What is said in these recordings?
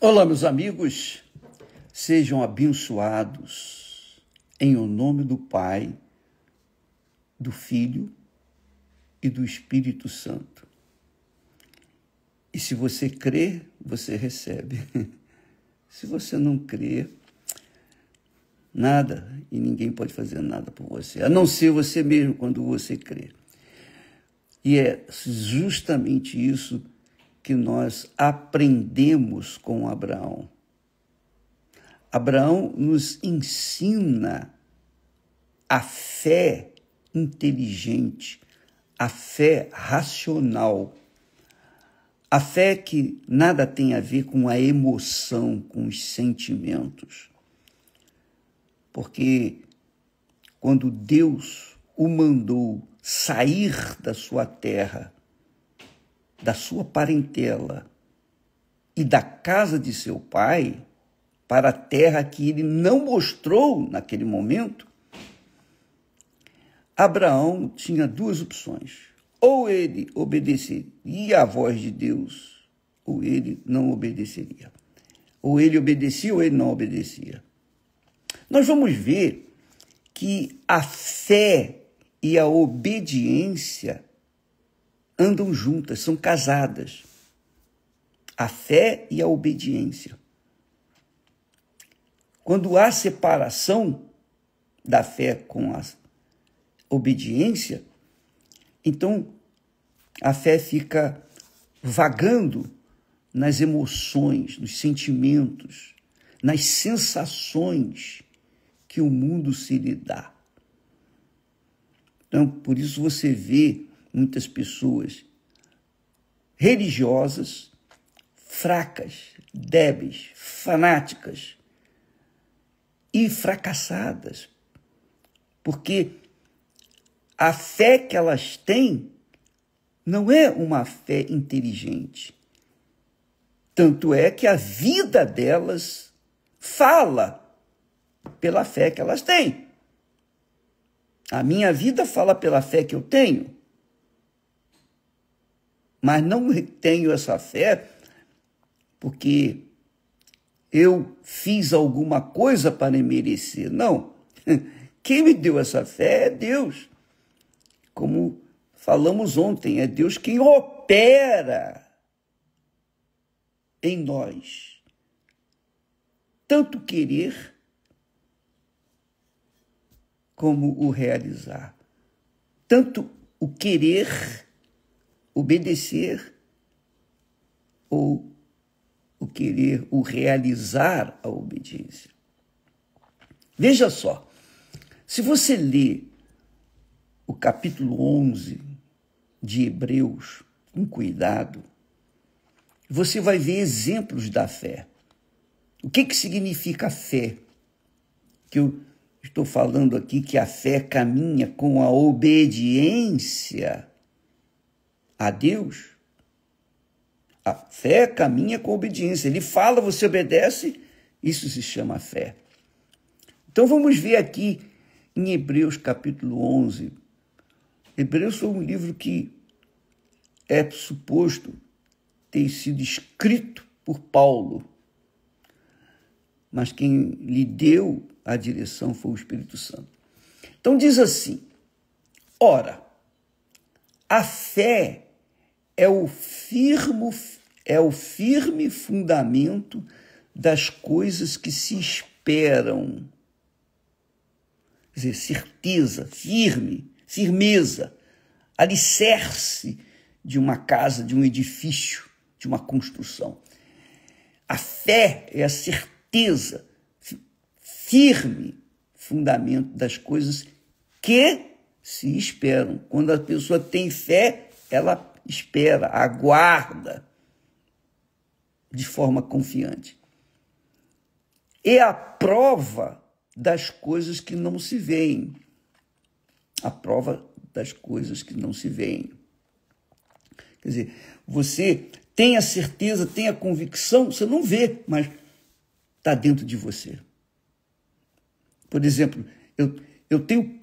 Olá, meus amigos, sejam abençoados em o nome do Pai, do Filho e do Espírito Santo. E se você crê, você recebe. Se você não crê, nada e ninguém pode fazer nada por você, a não ser você mesmo quando você crê. E é justamente isso que nós aprendemos com Abraão. Abraão nos ensina a fé inteligente, a fé racional, a fé que nada tem a ver com a emoção, com os sentimentos. Porque quando Deus o mandou sair da sua terra, da sua parentela e da casa de seu pai, para a terra que ele não mostrou naquele momento, Abraão tinha duas opções. Ou ele obedeceria à voz de Deus, ou ele não obedeceria. Ou ele obedecia, ou ele não obedecia. Nós vamos ver que a fé e a obediência andam juntas, são casadas. A fé e a obediência. Quando há separação da fé com a obediência, então a fé fica vagando nas emoções, nos sentimentos, nas sensações que o mundo se lhe dá. Então, por isso você vê muitas pessoas religiosas, fracas, débeis, fanáticas e fracassadas, porque a fé que elas têm não é uma fé inteligente. Tanto é que a vida delas fala pela fé que elas têm. A minha vida fala pela fé que eu tenho. Mas não tenho essa fé porque eu fiz alguma coisa para merecer. Não. Quem me deu essa fé é Deus. Como falamos ontem, é Deus quem opera em nós. Tanto querer como o realizar. Tanto o querer obedecer ou o querer, o realizar a obediência. Veja só, se você lê o capítulo 11 de Hebreus com cuidado, você vai ver exemplos da fé. O que significa fé? Que eu estou falando aqui que a fé caminha com a obediência a Deus. A fé caminha com a obediência. Ele fala, você obedece, isso se chama fé. Então vamos ver aqui em Hebreus capítulo 11. Hebreus foi um livro que é suposto ter sido escrito por Paulo, mas quem lhe deu a direção foi o Espírito Santo. Então diz assim: ora, a fé é o firme fundamento das coisas que se esperam. Quer dizer, certeza, firmeza, alicerce de uma casa, de um edifício, de uma construção. A fé é a certeza, firme fundamento das coisas que se esperam. Quando a pessoa tem fé, ela espera, aguarda de forma confiante. É a prova das coisas que não se veem. A prova das coisas que não se veem. Quer dizer, você tem a certeza, tem a convicção, você não vê, mas está dentro de você. Por exemplo, eu tenho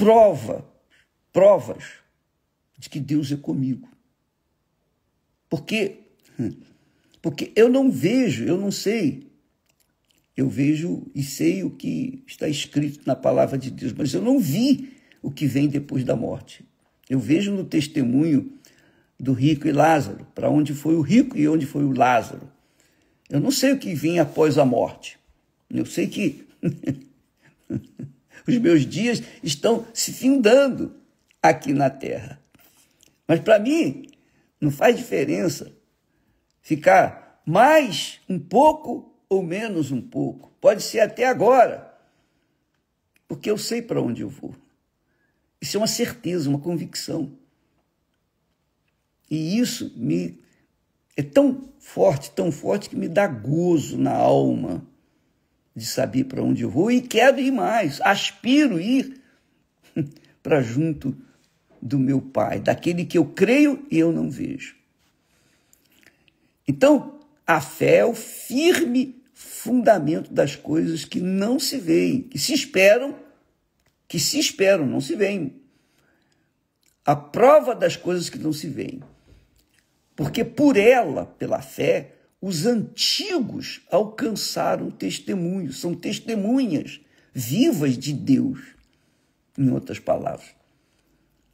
provas de que Deus é comigo. Porque eu não vejo, eu não sei Eu vejo e sei o que está escrito na palavra de Deus, mas eu não vi o que vem depois da morte. Eu vejo no testemunho do rico e Lázaro, para onde foi o rico e onde foi o Lázaro. Eu não sei o que vem após a morte. Eu sei que os meus dias estão se findando aqui na terra. Mas para mim, não faz diferença ficar mais um pouco ou menos um pouco. Pode ser até agora, porque eu sei para onde eu vou. Isso é uma certeza, uma convicção. E isso é tão forte que me dá gozo na alma de saber para onde eu vou e quero ir mais, aspiro ir para junto do meu Pai, daquele que eu creio e eu não vejo. Então, a fé é o firme fundamento das coisas que não se veem, que se esperam, não se veem. A prova das coisas que não se veem. Porque por ela, pela fé, os antigos alcançaram testemunho, são testemunhas vivas de Deus, em outras palavras.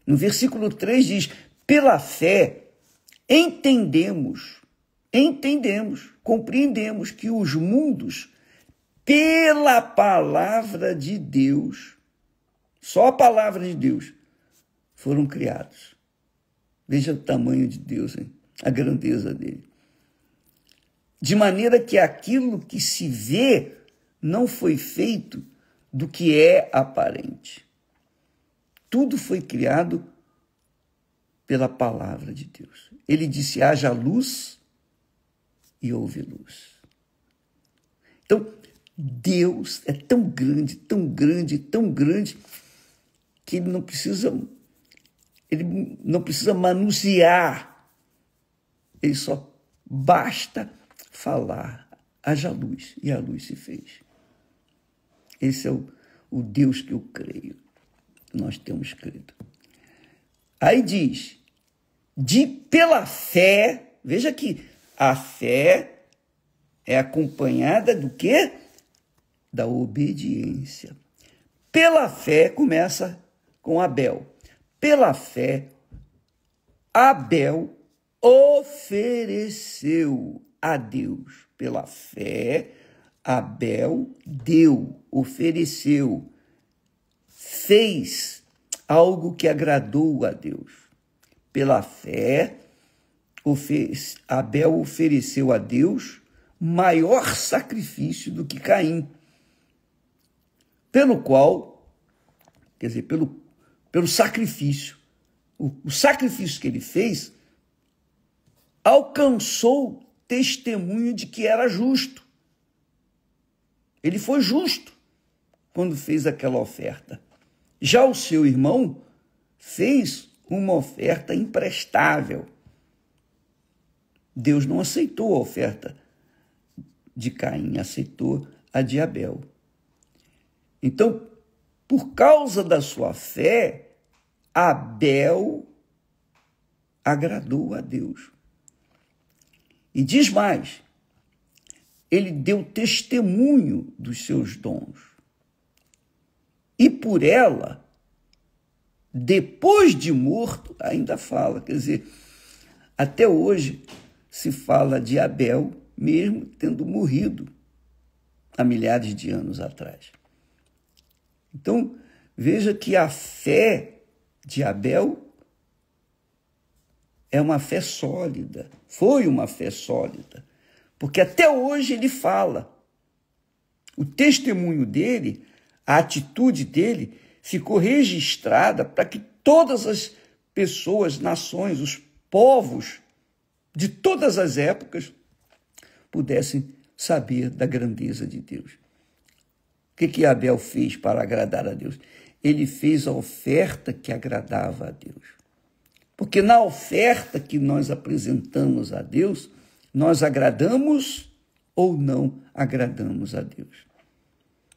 No versículo 3 diz, pela fé compreendemos que os mundos, pela palavra de Deus, só a palavra de Deus, foram criados. Veja o tamanho de Deus, hein? A grandeza dele. De maneira que aquilo que se vê não foi feito do que é aparente. Tudo foi criado pela palavra de Deus. Ele disse, haja luz e houve luz. Então, Deus é tão grande, que ele não precisa manusear. Ele só basta falar, haja luz, e a luz se fez. Esse é o Deus que eu creio, que nós temos crido. Aí diz, pela fé, veja aqui, a fé é acompanhada do quê? Da obediência. Pela fé, começa com Abel. Pela fé, Abel ofereceu a Deus. Pela fé, Abel ofereceu, fez algo que agradou a Deus. Pela fé, Abel ofereceu a Deus maior sacrifício do que Caim, pelo qual, quer dizer, pelo sacrifício, o sacrifício que ele fez, alcançou testemunho de que era justo. Ele foi justo quando fez aquela oferta. Já o seu irmão fez uma oferta imprestável. Deus não aceitou a oferta de Caim, aceitou a de Abel. Então, por causa da sua fé, Abel agradou a Deus. E diz mais, ele deu testemunho dos seus dons. E por ela, depois de morto, ainda fala. Quer dizer, até hoje se fala de Abel, mesmo tendo morrido há milhares de anos atrás. Então, veja que a fé de Abel é uma fé sólida, foi uma fé sólida, porque até hoje ele fala. O testemunho dele, a atitude dele, ficou registrada para que todas as pessoas, nações, os povos de todas as épocas pudessem saber da grandeza de Deus. O que Abel fez para agradar a Deus? Ele fez a oferta que agradava a Deus. Porque na oferta que nós apresentamos a Deus, nós agradamos ou não agradamos a Deus.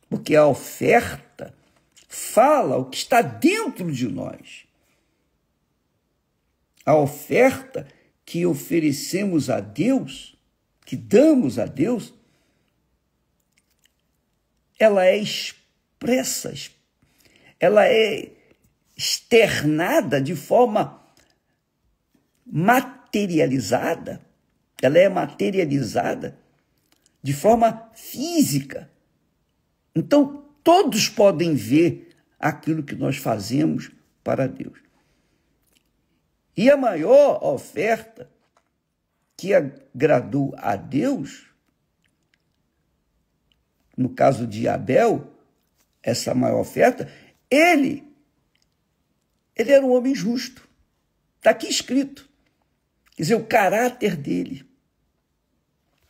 Porque a oferta fala o que está dentro de nós. A oferta que oferecemos a Deus, que damos a Deus, ela é expressa, ela é externada de forma materializada, ela é materializada de forma física. Então, todos podem ver aquilo que nós fazemos para Deus. E a maior oferta que agradou a Deus, no caso de Abel, essa maior oferta, ele era um homem justo. Está aqui escrito. Quer dizer, o caráter dele.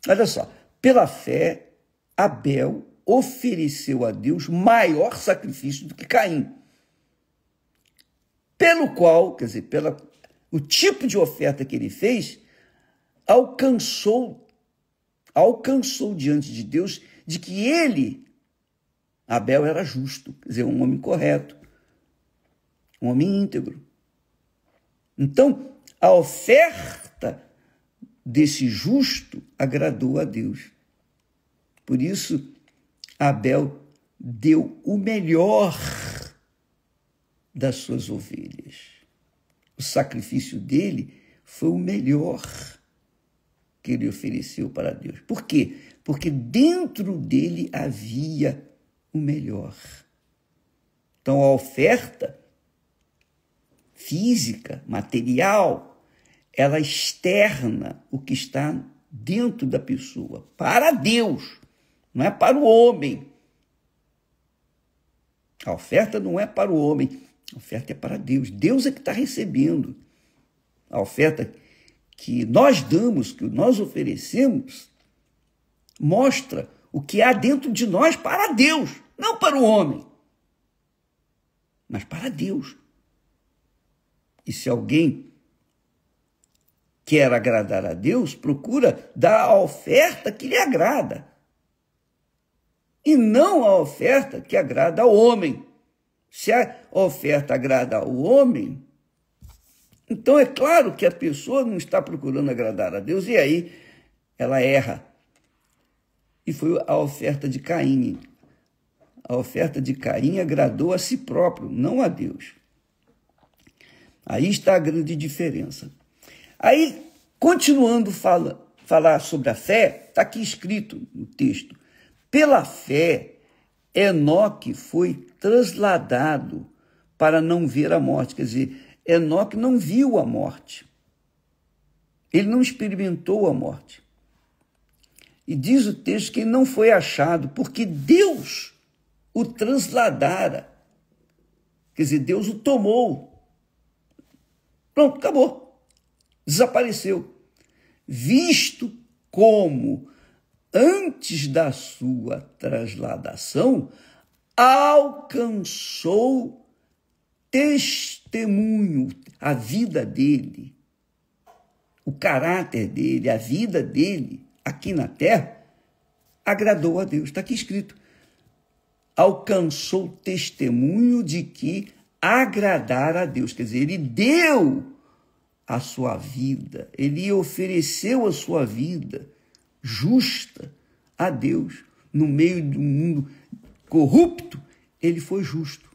Olha só, pela fé, Abel ofereceu a Deus maior sacrifício do que Caim. Pelo qual, quer dizer, o tipo de oferta que ele fez, alcançou diante de Deus de que ele, Abel, era justo, quer dizer, um homem correto, um homem íntegro. Então, a oferta desse justo agradou a Deus. Por isso, Abel deu o melhor das suas ovelhas. O sacrifício dele foi o melhor que ele ofereceu para Deus. Por quê? Porque dentro dele havia o melhor. Então, a oferta física, material, ela externa o que está dentro da pessoa, para Deus, não é para o homem. A oferta não é para o homem, a oferta é para Deus. Deus é que está recebendo. A oferta que nós damos, que nós oferecemos, mostra o que há dentro de nós para Deus, não para o homem, mas para Deus. E se alguém quer agradar a Deus, procura dar a oferta que lhe agrada, e não a oferta que agrada ao homem. Se a oferta agrada ao homem, então é claro que a pessoa não está procurando agradar a Deus, e aí ela erra. E foi a oferta de Caim. A oferta de Caim agradou a si próprio, não a Deus. Aí está a grande diferença. Aí, continuando falar sobre a fé, está aqui escrito no texto: pela fé, Enoque foi trasladado para não ver a morte. Quer dizer, Enoque não viu a morte. Ele não experimentou a morte. E diz o texto que ele não foi achado, porque Deus o trasladara. Quer dizer, Deus o tomou. Pronto, acabou. Desapareceu. Visto como, antes da sua trasladação, alcançou testemunho, a vida dele, o caráter dele, a vida dele, aqui na terra, agradou a Deus. Está aqui escrito. Alcançou testemunho de que agradar a Deus. Quer dizer, ele deu a sua vida, ele ofereceu a sua vida justa a Deus. No meio de um mundo corrupto, ele foi justo.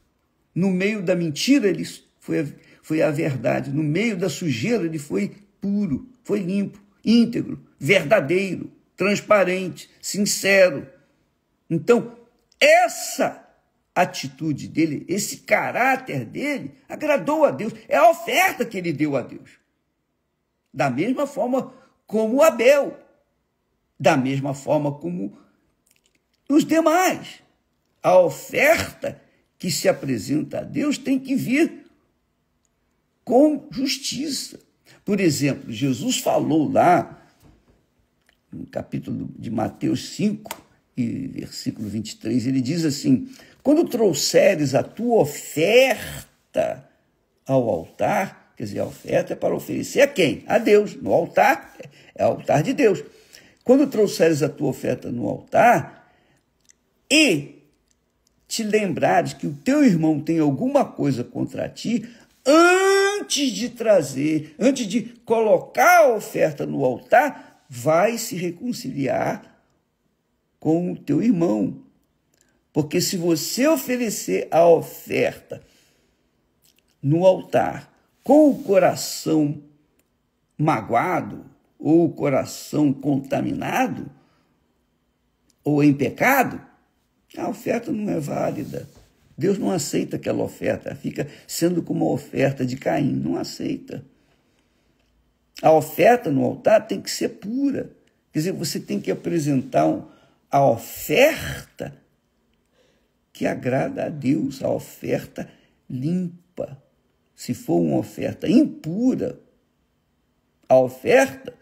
No meio da mentira, ele foi a verdade. No meio da sujeira, ele foi puro, foi limpo, íntegro, verdadeiro, transparente, sincero. Então, essa atitude dele, esse caráter dele, agradou a Deus. É a oferta que ele deu a Deus. Da mesma forma como Abel, da mesma forma como os demais. A oferta que se apresenta a Deus tem que vir com justiça. Por exemplo, Jesus falou lá, no capítulo de Mateus 5, e versículo 23, ele diz assim: quando trouxeres a tua oferta ao altar, quer dizer, a oferta é para oferecer a quem? A Deus. No altar, é o altar de Deus. Quando trouxeres a tua oferta no altar e te lembrares que o teu irmão tem alguma coisa contra ti, antes de colocar a oferta no altar, vai se reconciliar com o teu irmão. Porque se você oferecer a oferta no altar com o coração magoado ou o coração contaminado ou em pecado, a oferta não é válida. Deus não aceita aquela oferta, fica sendo como uma oferta de Caim, não aceita. A oferta no altar tem que ser pura. Quer dizer, você tem que apresentar a oferta que agrada a Deus, a oferta limpa. Se for uma oferta impura, a oferta,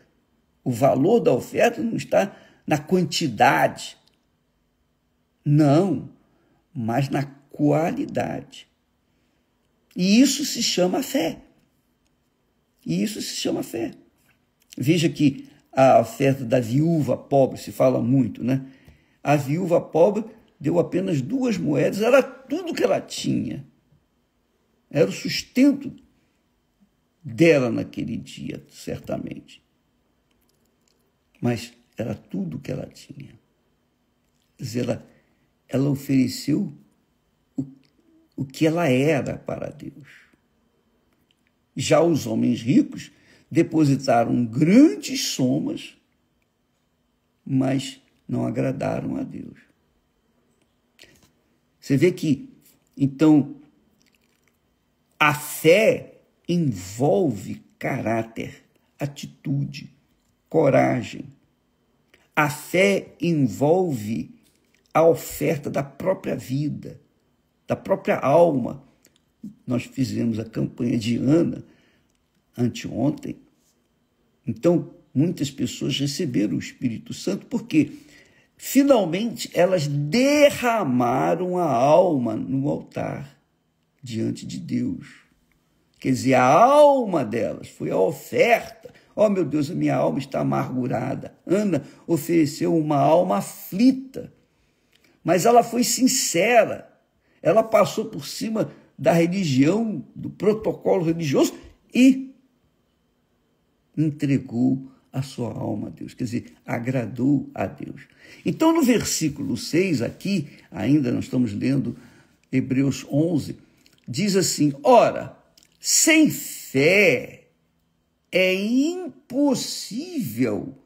o valor da oferta não está na quantidade, não, mas na qualidade. E isso se chama fé. Veja que a oferta da viúva pobre, se fala muito, né? A viúva pobre deu apenas 2 moedas, era tudo que ela tinha. Era o sustento dela naquele dia, certamente. Mas era tudo que ela tinha. Quer dizer, ela ofereceu o que ela era para Deus. Já os homens ricos depositaram grandes somas, mas não agradaram a Deus. Você vê que, então, a fé envolve caráter, atitude, coragem. A fé envolve a oferta da própria vida, da própria alma. Nós fizemos a campanha de Ana anteontem. Então, muitas pessoas receberam o Espírito Santo porque, finalmente, elas derramaram a alma no altar diante de Deus. Quer dizer, a alma delas foi a oferta. Oh, meu Deus, a minha alma está amargurada. Ana ofereceu uma alma aflita, mas ela foi sincera. Ela passou por cima da religião, do protocolo religioso e entregou a sua alma a Deus, quer dizer, agradou a Deus. Então, no versículo 6 aqui, ainda nós estamos lendo Hebreus 11, diz assim: ora, sem fé é impossível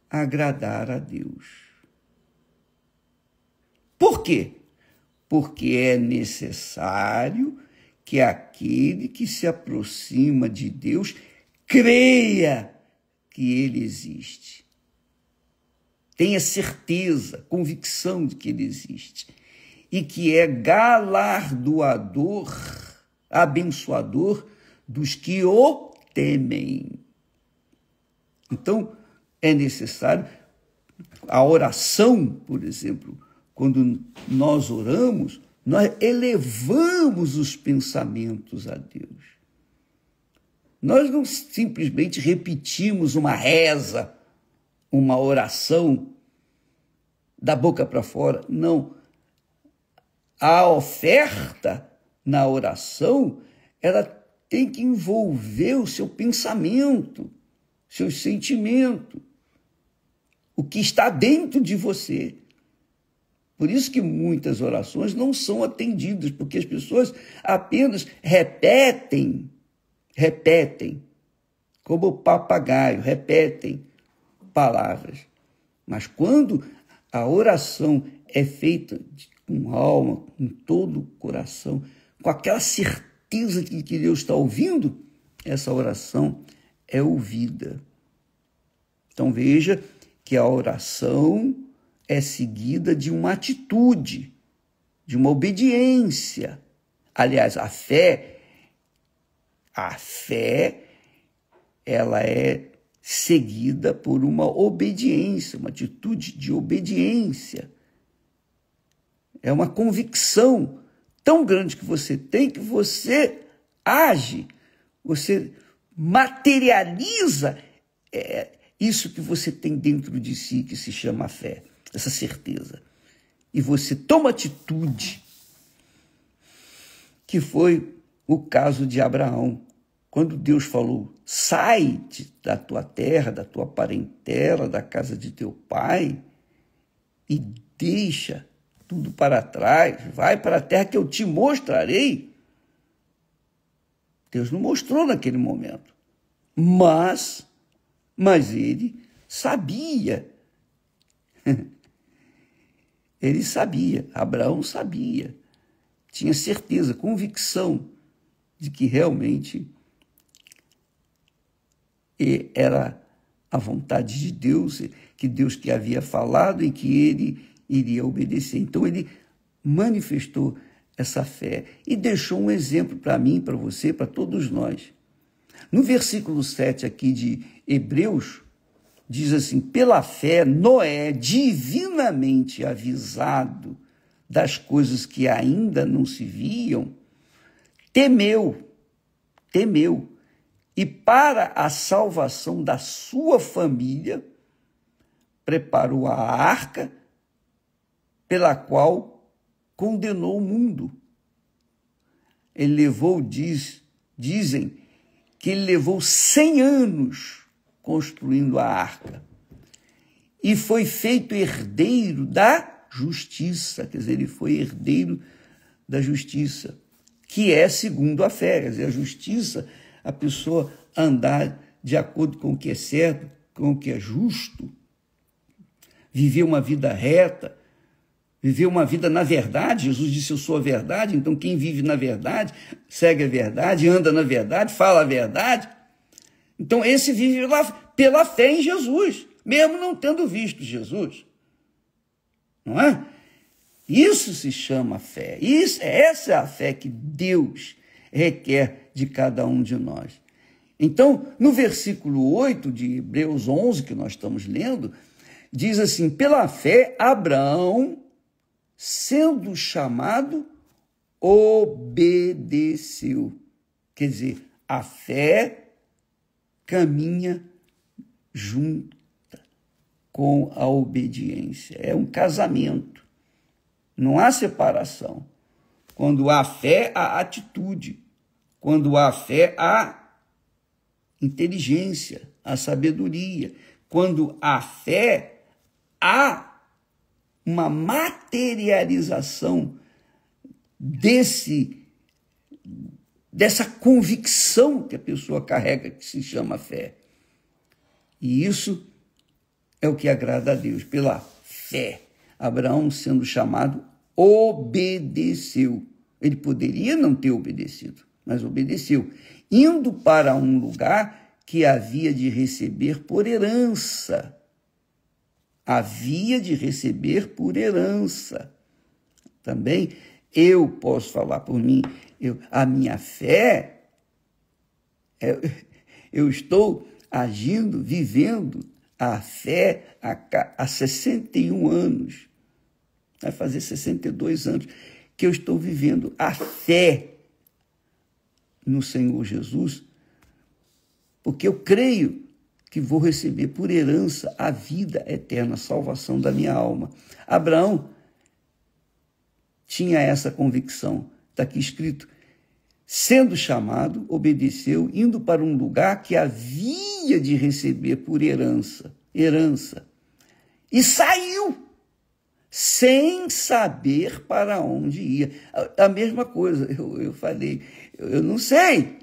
agradar a Deus. Por quê? Porque é necessário que aquele que se aproxima de Deus creia que ele existe. Tenha certeza, convicção de que ele existe. E que é galardoador, abençoador dos que o temem. Então, é necessário a oração, por exemplo, quando nós oramos, nós elevamos os pensamentos a Deus. Nós não simplesmente repetimos uma reza, uma oração da boca para fora. Não. A oferta na oração, ela tem que envolver o seu pensamento, seu sentimento, o que está dentro de você. Por isso que muitas orações não são atendidas, porque as pessoas apenas repetem, como o papagaio, repetem palavras. Mas quando a oração é feita com alma, com todo o coração, com aquela certeza de que Deus está ouvindo, essa oração é ouvida. Então veja que a oração é seguida de uma atitude, de uma obediência. Aliás, a fé, ela é seguida por uma obediência, uma atitude de obediência. É uma convicção tão grande que você tem que você age, você materializa isso que você tem dentro de si, que se chama fé, essa certeza. E você toma atitude, que foi o caso de Abraão. Quando Deus falou, sai da tua terra, da tua parentela, da casa de teu pai, e deixa tudo para trás, vai para a terra que eu te mostrarei. Deus não mostrou naquele momento, mas ele sabia. Ele sabia, Abraão sabia, tinha certeza, convicção de que realmente era a vontade de Deus, que Deus que havia falado e que ele iria obedecer. Então ele manifestou essa fé e deixou um exemplo para mim, para você, para todos nós. No versículo 7 aqui de Hebreus, diz assim: pela fé, Noé, divinamente avisado das coisas que ainda não se viam, temeu, e para a salvação da sua família, preparou a arca, pela qual condenou o mundo. Ele levou, dizem, que ele levou 100 anos construindo a arca. E foi feito herdeiro da justiça, quer dizer, ele foi herdeiro da justiça, que é segundo a fé. Quer dizer, a justiça, a pessoa andar de acordo com o que é certo, com o que é justo, viver uma vida reta, viver uma vida na verdade. Jesus disse: eu sou a verdade. Então quem vive na verdade, segue a verdade, anda na verdade, fala a verdade. Então esse vive pela fé em Jesus, mesmo não tendo visto Jesus. Não é? Isso se chama fé. Essa é a fé que Deus requer de cada um de nós. Então, no versículo 8 de Hebreus 11, que nós estamos lendo, diz assim: pela fé, Abraão, sendo chamado, obedeceu. Quer dizer, a fé caminha junta com a obediência. É um casamento. Não há separação. Quando há fé, há atitude. Quando há fé, há inteligência, há sabedoria. Quando há fé, há uma materialização dessa convicção que a pessoa carrega, que se chama fé. E isso é o que agrada a Deus. Pela fé, Abraão, sendo chamado, obedeceu. Ele poderia não ter obedecido, mas obedeceu, indo para um lugar que havia de receber por herança. Havia de receber por herança. Também eu posso falar por mim, a minha fé, eu estou agindo, vivendo a fé há 61 anos. Vai fazer 62 anos que eu estou vivendo a fé no Senhor Jesus, porque eu creio que vou receber por herança a vida eterna, a salvação da minha alma. Abraão tinha essa convicção. Está aqui escrito: sendo chamado, obedeceu, indo para um lugar que havia de receber por herança. E saiu, sem saber para onde ia. A mesma coisa, eu falei, eu não sei,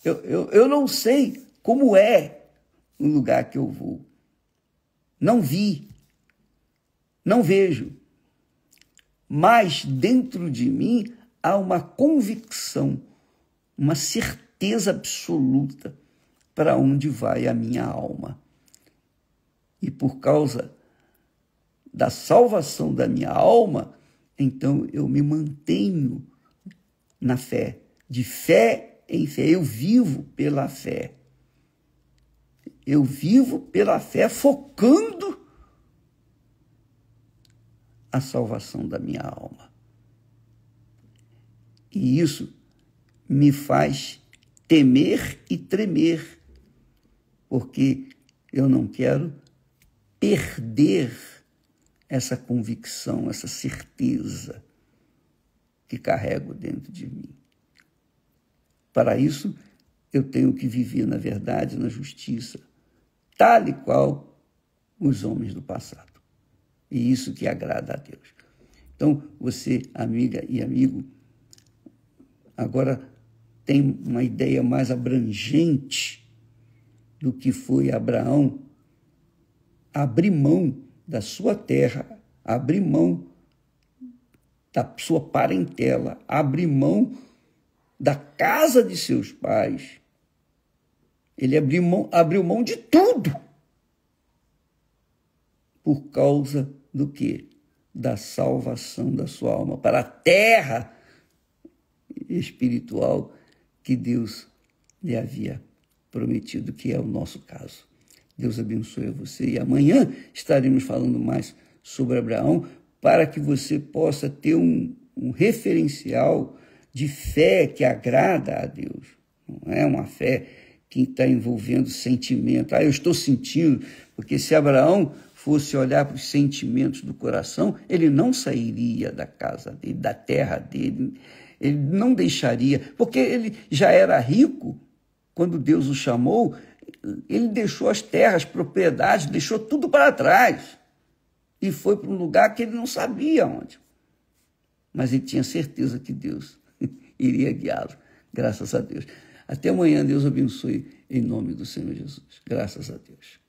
eu não sei como é o lugar que eu vou. Não vi, não vejo, mas dentro de mim há uma convicção, uma certeza absoluta para onde vai a minha alma. E por causa da salvação da minha alma, então eu me mantenho na fé, de fé em fé. Eu vivo pela fé. Eu vivo pela fé, focando a salvação da minha alma. E isso me faz temer e tremer, porque eu não quero perder essa convicção, essa certeza que carrego dentro de mim. Para isso, eu tenho que viver na verdade, na justiça, tal e qual os homens do passado. E isso que agrada a Deus. Então, você, amiga e amigo, agora tem uma ideia mais abrangente do que foi Abraão abrir mão da sua terra, abrir mão da sua parentela, abrir mão da casa de seus pais. Ele abriu mão de tudo. Por causa do quê? Da salvação da sua alma, para a terra espiritual que Deus lhe havia prometido, que é o nosso caso. Deus abençoe você. E amanhã estaremos falando mais sobre Abraão, para que você possa ter um referencial de fé que agrada a Deus. Não é uma fé que está envolvendo sentimento. Eu estou sentindo, porque se Abraão fosse olhar para os sentimentos do coração, ele não sairia da casa dele, da terra dele, ele não deixaria, porque ele já era rico. Quando Deus o chamou, ele deixou as terras, propriedades, deixou tudo para trás e foi para um lugar que ele não sabia onde. Mas ele tinha certeza que Deus iria guiá-lo, graças a Deus. Até amanhã, Deus abençoe em nome do Senhor Jesus. Graças a Deus.